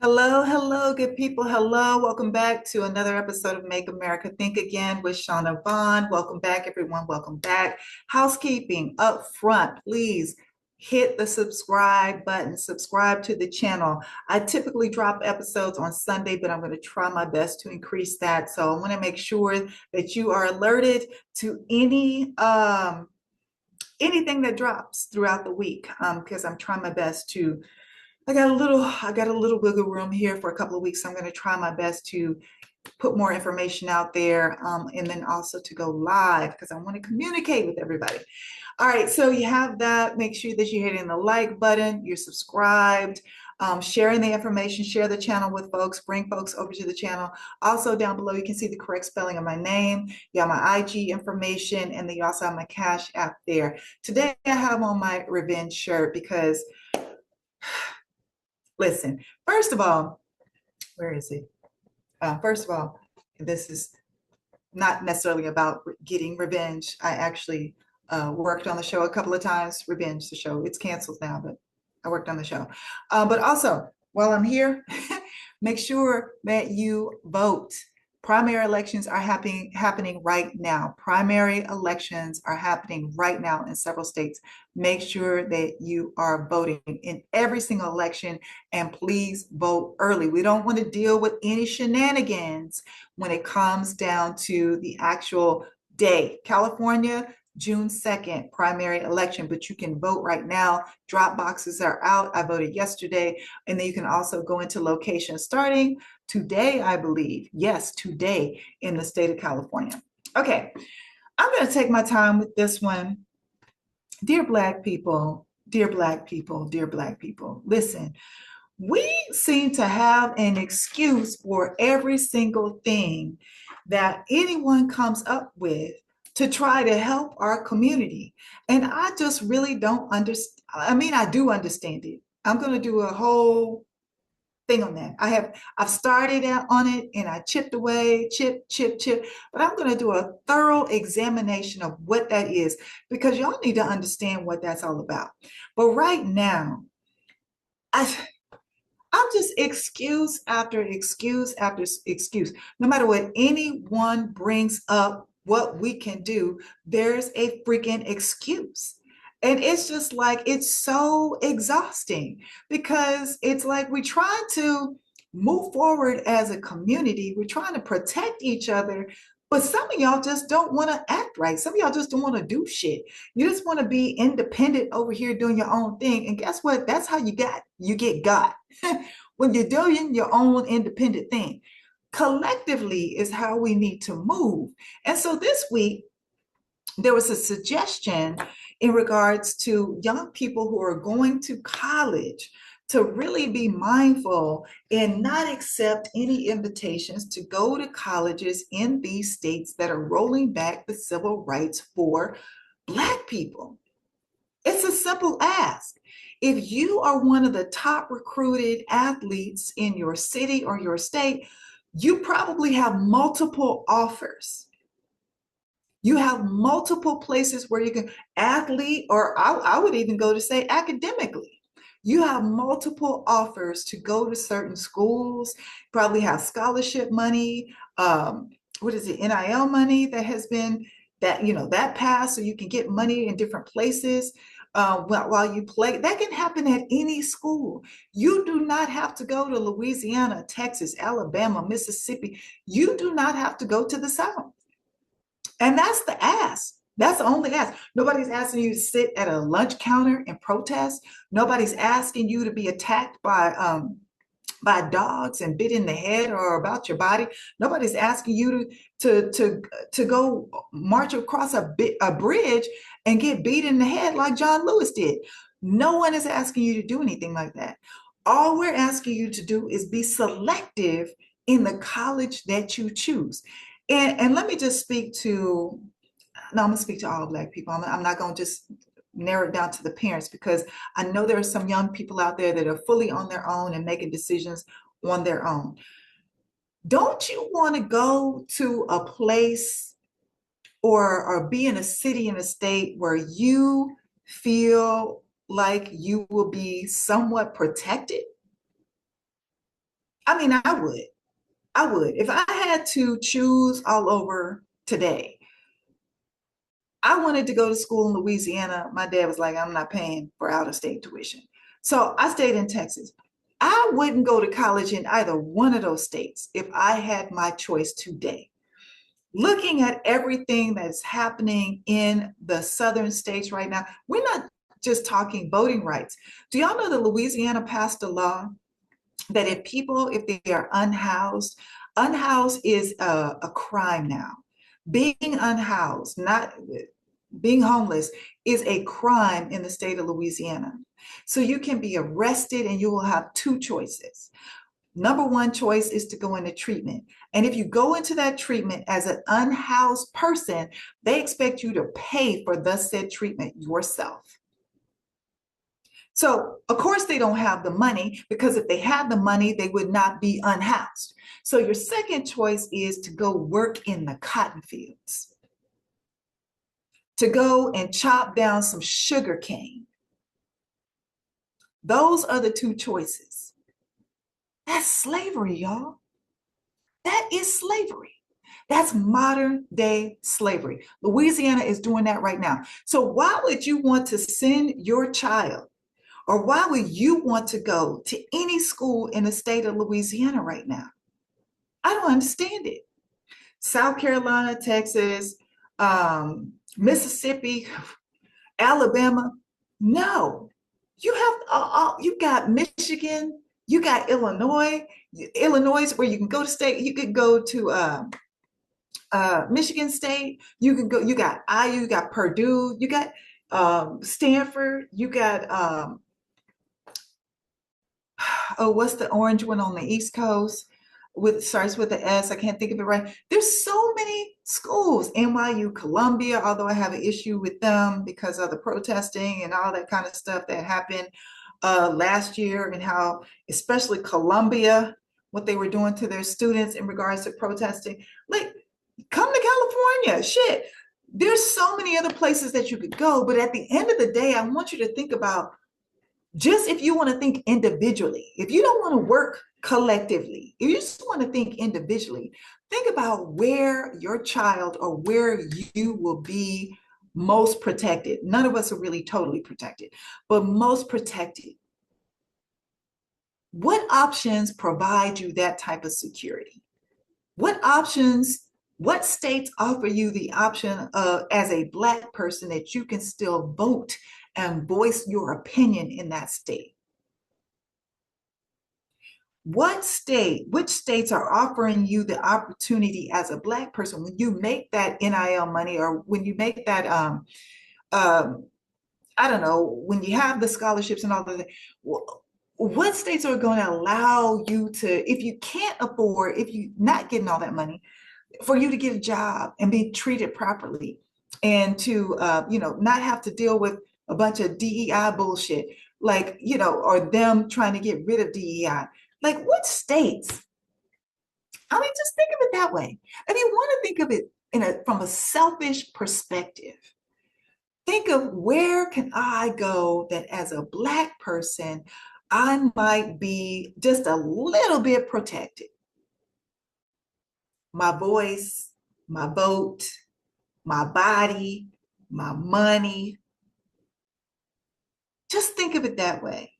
Hello, hello, good people. Hello, welcome back to another episode of Make America Think Again with Shauna Vaughn. Welcome back, everyone. Welcome back. Housekeeping up front, please hit the subscribe button, subscribe to the channel. I typically drop episodes on Sunday, but I'm going to try my best to increase that. So I want to make sure that you are alerted to anything that drops throughout the week because I'm trying my best to I got a little wiggle room here for a couple of weeks. So I'm going to try my best to put more information out there and then also to go live because I want to communicate with everybody. All right, so you have that. Make sure that you're hitting the like button, you're subscribed, sharing the information, share the channel with folks, bring folks over to the channel. Also down below, you can see the correct spelling of my name. You have my IG information, and then you also have my Cash App there. Today, I have on my revenge shirt because listen, first of all, where is it? First of all, this is not necessarily about getting revenge. I actually worked on the show a couple of times. Revenge, the show. It's canceled now, but I worked on the show. But also, while I'm here, make sure that you vote. Primary elections are happening right now. Primary elections are happening right now in several states. Make sure that you are voting in every single election, and please vote early. We don't want to deal with any shenanigans when it comes down to the actual day. California, June 2nd, primary election, but you can vote right now. Drop boxes are out. I voted yesterday. And then you can also go into locations starting today, I believe. Yes, today in the state of California. Okay, I'm going to take my time with this one. Dear Black people, dear Black people, dear Black people, listen, we seem to have an excuse for every single thing that anyone comes up with to try to help our community. And I just really don't understand. I mean, I do understand it. I'm going to do a whole thing on that. I've started out on it and I chipped away, chip, but I'm going to do a thorough examination of what that is because y'all need to understand what that's all about. But right now, I'm just excuse after excuse after excuse. No matter what anyone brings up, what we can do, there's a freaking excuse. And it's just like, it's so exhausting because it's like we try to move forward as a community. We're trying to protect each other, but some of y'all just don't want to act right. Some of y'all just don't want to do shit. You just want to be independent over here doing your own thing. And guess what? That's how you get got. When you're doing your own independent thing. Collectively is how we need to move. And so this week, there was a suggestion in regards to young people who are going to college to really be mindful and not accept any invitations to go to colleges in these states that are rolling back the civil rights for Black people. It's a simple ask. If you are one of the top recruited athletes in your city or your state, you probably have multiple offers. You have multiple places where you can athlete, or I would even go to say academically. You have multiple offers to go to certain schools, probably have scholarship money, what is it, NIL money that has been that passed so you can get money in different places while you play. That can happen at any school. You do not have to go to Louisiana, Texas, Alabama, Mississippi. You do not have to go to the South. And that's the ask. That's the only ask. Nobody's asking you to sit at a lunch counter and protest. Nobody's asking you to be attacked by dogs and bit in the head or about your body. Nobody's asking you to go march across a bridge and get beat in the head like John Lewis did. No one is asking you to do anything like that. All we're asking you to do is be selective in the college that you choose. And let me just speak to, no, I'm going to speak to all Black people. I'm not going to just narrow it down to the parents because I know there are some young people out there that are fully on their own and making decisions on their own. Don't you want to go to a place or be in a city, in a state where you feel like you will be somewhat protected? I mean, I would. If I had to choose all over today, I wanted to go to school in Louisiana. My dad was like, I'm not paying for out of state tuition. So I stayed in Texas. I wouldn't go to college in either one of those states if I had my choice today. Looking at everything that's happening in the southern states right now, we're not just talking voting rights. Do y'all know that Louisiana passed a law that if they are unhoused, unhoused is a crime now. Being unhoused, not being homeless, is a crime in the state of Louisiana. So you can be arrested and you will have two choices. Number one choice is to go into treatment. And if you go into that treatment as an unhoused person, they expect you to pay for the said treatment yourself. So, of course, they don't have the money, because if they had the money, they would not be unhoused. So, your second choice is to go work in the cotton fields, to go and chop down some sugar cane. Those are the two choices. That's slavery, y'all. That is slavery. That's modern day slavery. Louisiana is doing that right now. So, why would you want to send your child, or why would you want to go to any school in the state of Louisiana right now? I don't understand it. South Carolina, Texas, Mississippi, Alabama. No, you got Michigan, you got Illinois. Illinois is where you can go to state. You could go to Michigan State. You can go. You got IU. You got Purdue. You got Stanford. You got oh, what's the orange one on the East Coast? With starts with the S. I can't think of it right. There's so many schools. NYU, Columbia, although I have an issue with them because of the protesting and all that kind of stuff that happened last year, and how especially Columbia, what they were doing to their students in regards to protesting. Like, come to California. Shit. There's so many other places that you could go, but at the end of the day, I want you to think about, just if you want to think individually, if you don't want to work collectively, if you just want to think individually, think about where your child, or where you will be most protected. None of us are really totally protected, but most protected. What options provide you that type of security? What states offer you the option of, as a Black person, that you can still vote and voice your opinion in that state? Which states are offering you the opportunity as a Black person, when you make that NIL money, or when you make that, I don't know, when you have the scholarships and all of that? What states are going to allow you to, if you can't afford, if you're not getting all that money, for you to get a job and be treated properly, and to not have to deal with a bunch of DEI bullshit, like, or them trying to get rid of DEI? Like, what states? I mean, just think of it that way. If you want to think of it from a selfish perspective, think of, where can I go that as a Black person I might be just a little bit protected? My voice, my vote, my body, my money. Just think of it that way.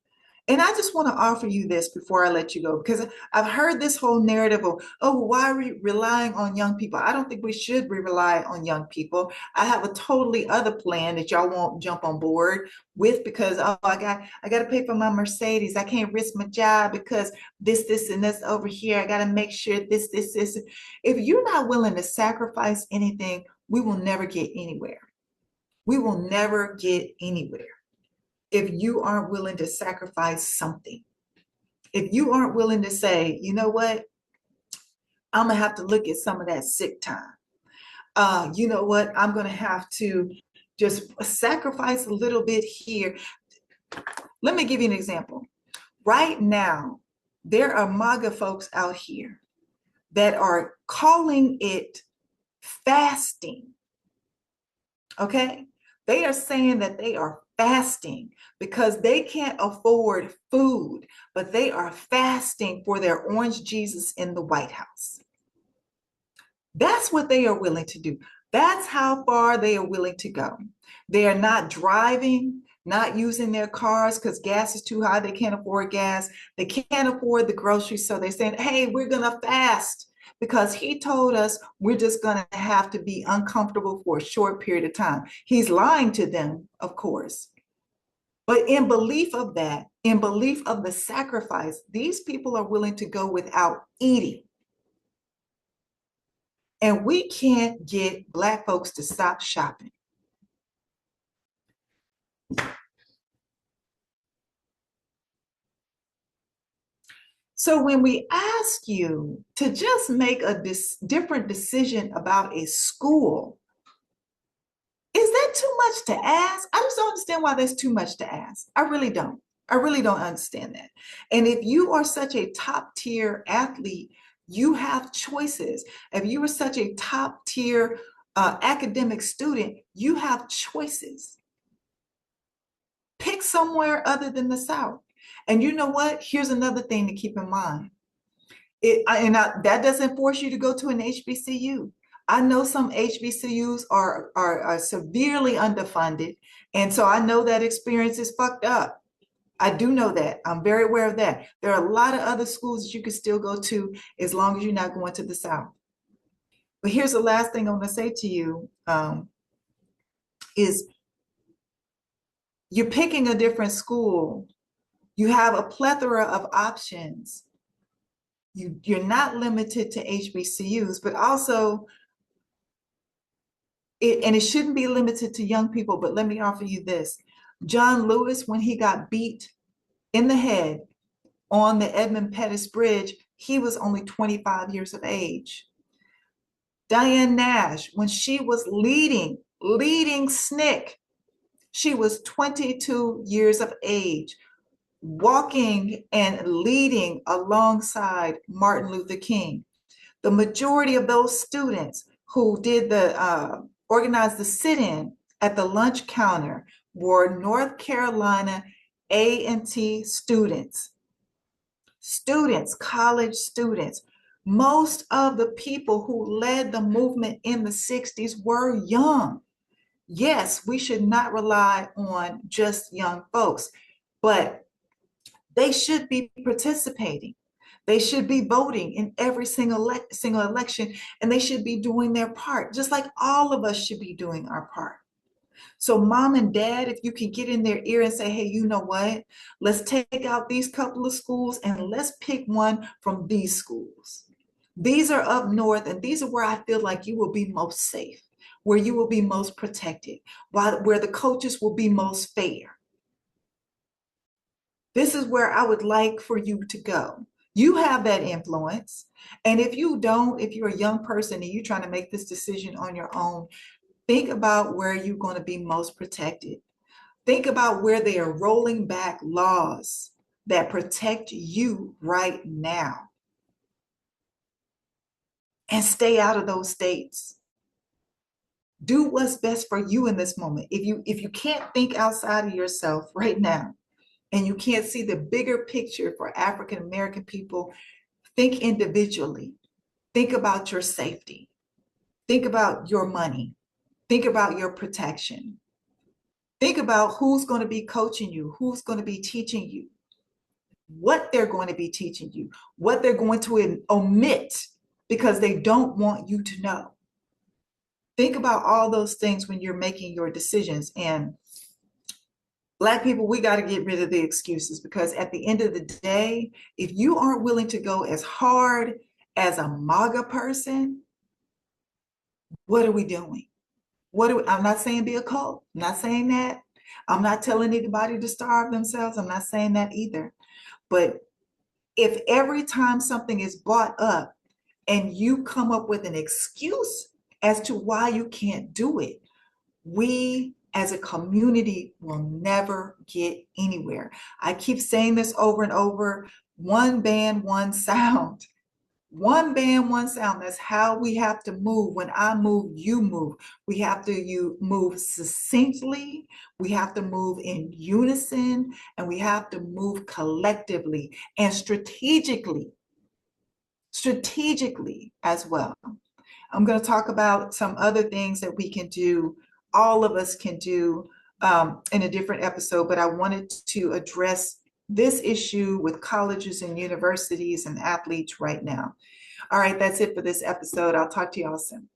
And I just want to offer you this before I let you go, because I've heard this whole narrative of, oh, why are we relying on young people? I don't think we should rely on young people. I have a totally other plan that y'all won't jump on board with, because, oh, I got to pay for my Mercedes. I can't risk my job because this, and this over here. I got to make sure this. If you're not willing to sacrifice anything, we will never get anywhere. We will never get anywhere if you aren't willing to sacrifice something. If you aren't willing to say, you know what, I'm gonna have to look at some of that sick time. You know what, I'm gonna have to just sacrifice a little bit here. Let me give you an example. Right now, there are MAGA folks out here that are calling it fasting. Okay? They are saying that they are fasting because they can't afford food, but they are fasting for their orange Jesus in the White House. That's what they are willing to do. That's how far they are willing to go. They are not driving, not using their cars because gas is too high. They can't afford gas. They can't afford the groceries. So they're saying, hey, we're going to fast because he told us we're just going to have to be uncomfortable for a short period of time. He's lying to them, of course. But in belief of that, in belief of the sacrifice, these people are willing to go without eating. And we can't get Black folks to stop shopping. So when we ask you to just make a different decision about a school, is that too much to ask? I just don't understand why there's too much to ask. I really don't. I really don't understand that. And if you are such a top tier athlete, you have choices. If you are such a top tier academic student, you have choices. Pick somewhere other than the South. And you know what? Here's another thing to keep in mind. That doesn't force you to go to an HBCU. I know some HBCUs are severely underfunded. And so I know that experience is fucked up. I do know that. I'm very aware of that. There are a lot of other schools that you can still go to as long as you're not going to the South. But here's the last thing I want to say to you is you're picking a different school. You have a plethora of options. You're not limited to HBCUs, but also, it shouldn't be limited to young people, but let me offer you this. John Lewis, when he got beat in the head on the Edmund Pettus Bridge, he was only 25 years of age. Diane Nash, when she was leading SNCC, she was 22 years of age, walking and leading alongside Martin Luther King. The majority of those students who did organized the sit-in at the lunch counter were North Carolina A&T students, college students. Most of the people who led the movement in the 60s were young. Yes, we should not rely on just young folks, but they should be participating. They should be voting in every single election, and they should be doing their part, just like all of us should be doing our part. So mom and dad, if you can get in their ear and say, hey, you know what? Let's take out these couple of schools and let's pick one from these schools. These are up north, and these are where I feel like you will be most safe, where you will be most protected, where the coaches will be most fair. This is where I would like for you to go. You have that influence. And if you don't, if you're a young person and you're trying to make this decision on your own, think about where you're going to be most protected. Think about where they are rolling back laws that protect you right now. And stay out of those states. Do what's best for you in this moment. If you can't think outside of yourself right now, and you can't see the bigger picture for African American people, think individually. Think about your safety. Think about your money. Think about your protection. Think about who's going to be coaching you, who's going to be teaching you, what they're going to be teaching you, what they're going to omit because they don't want you to know. Think about all those things when you're making your decisions. And Black people, we got to get rid of the excuses, because at the end of the day, if you aren't willing to go as hard as a MAGA person, what are we doing? I'm not saying be a cult. I'm not saying that. I'm not telling anybody to starve themselves. I'm not saying that either. But if every time something is brought up and you come up with an excuse as to why you can't do it, we as a community will never get anywhere. I keep saying this over and over: one band, one sound. One band, one sound. That's how we have to move. When I move, you move. We have to you move succinctly. We have to move in unison, and we have to move collectively and strategically as well. I'm going to talk about some other things that we can do, all of us can do in a different episode, but I wanted to address this issue with colleges and universities and athletes right now. All right, that's it for this episode. I'll talk to y'all soon.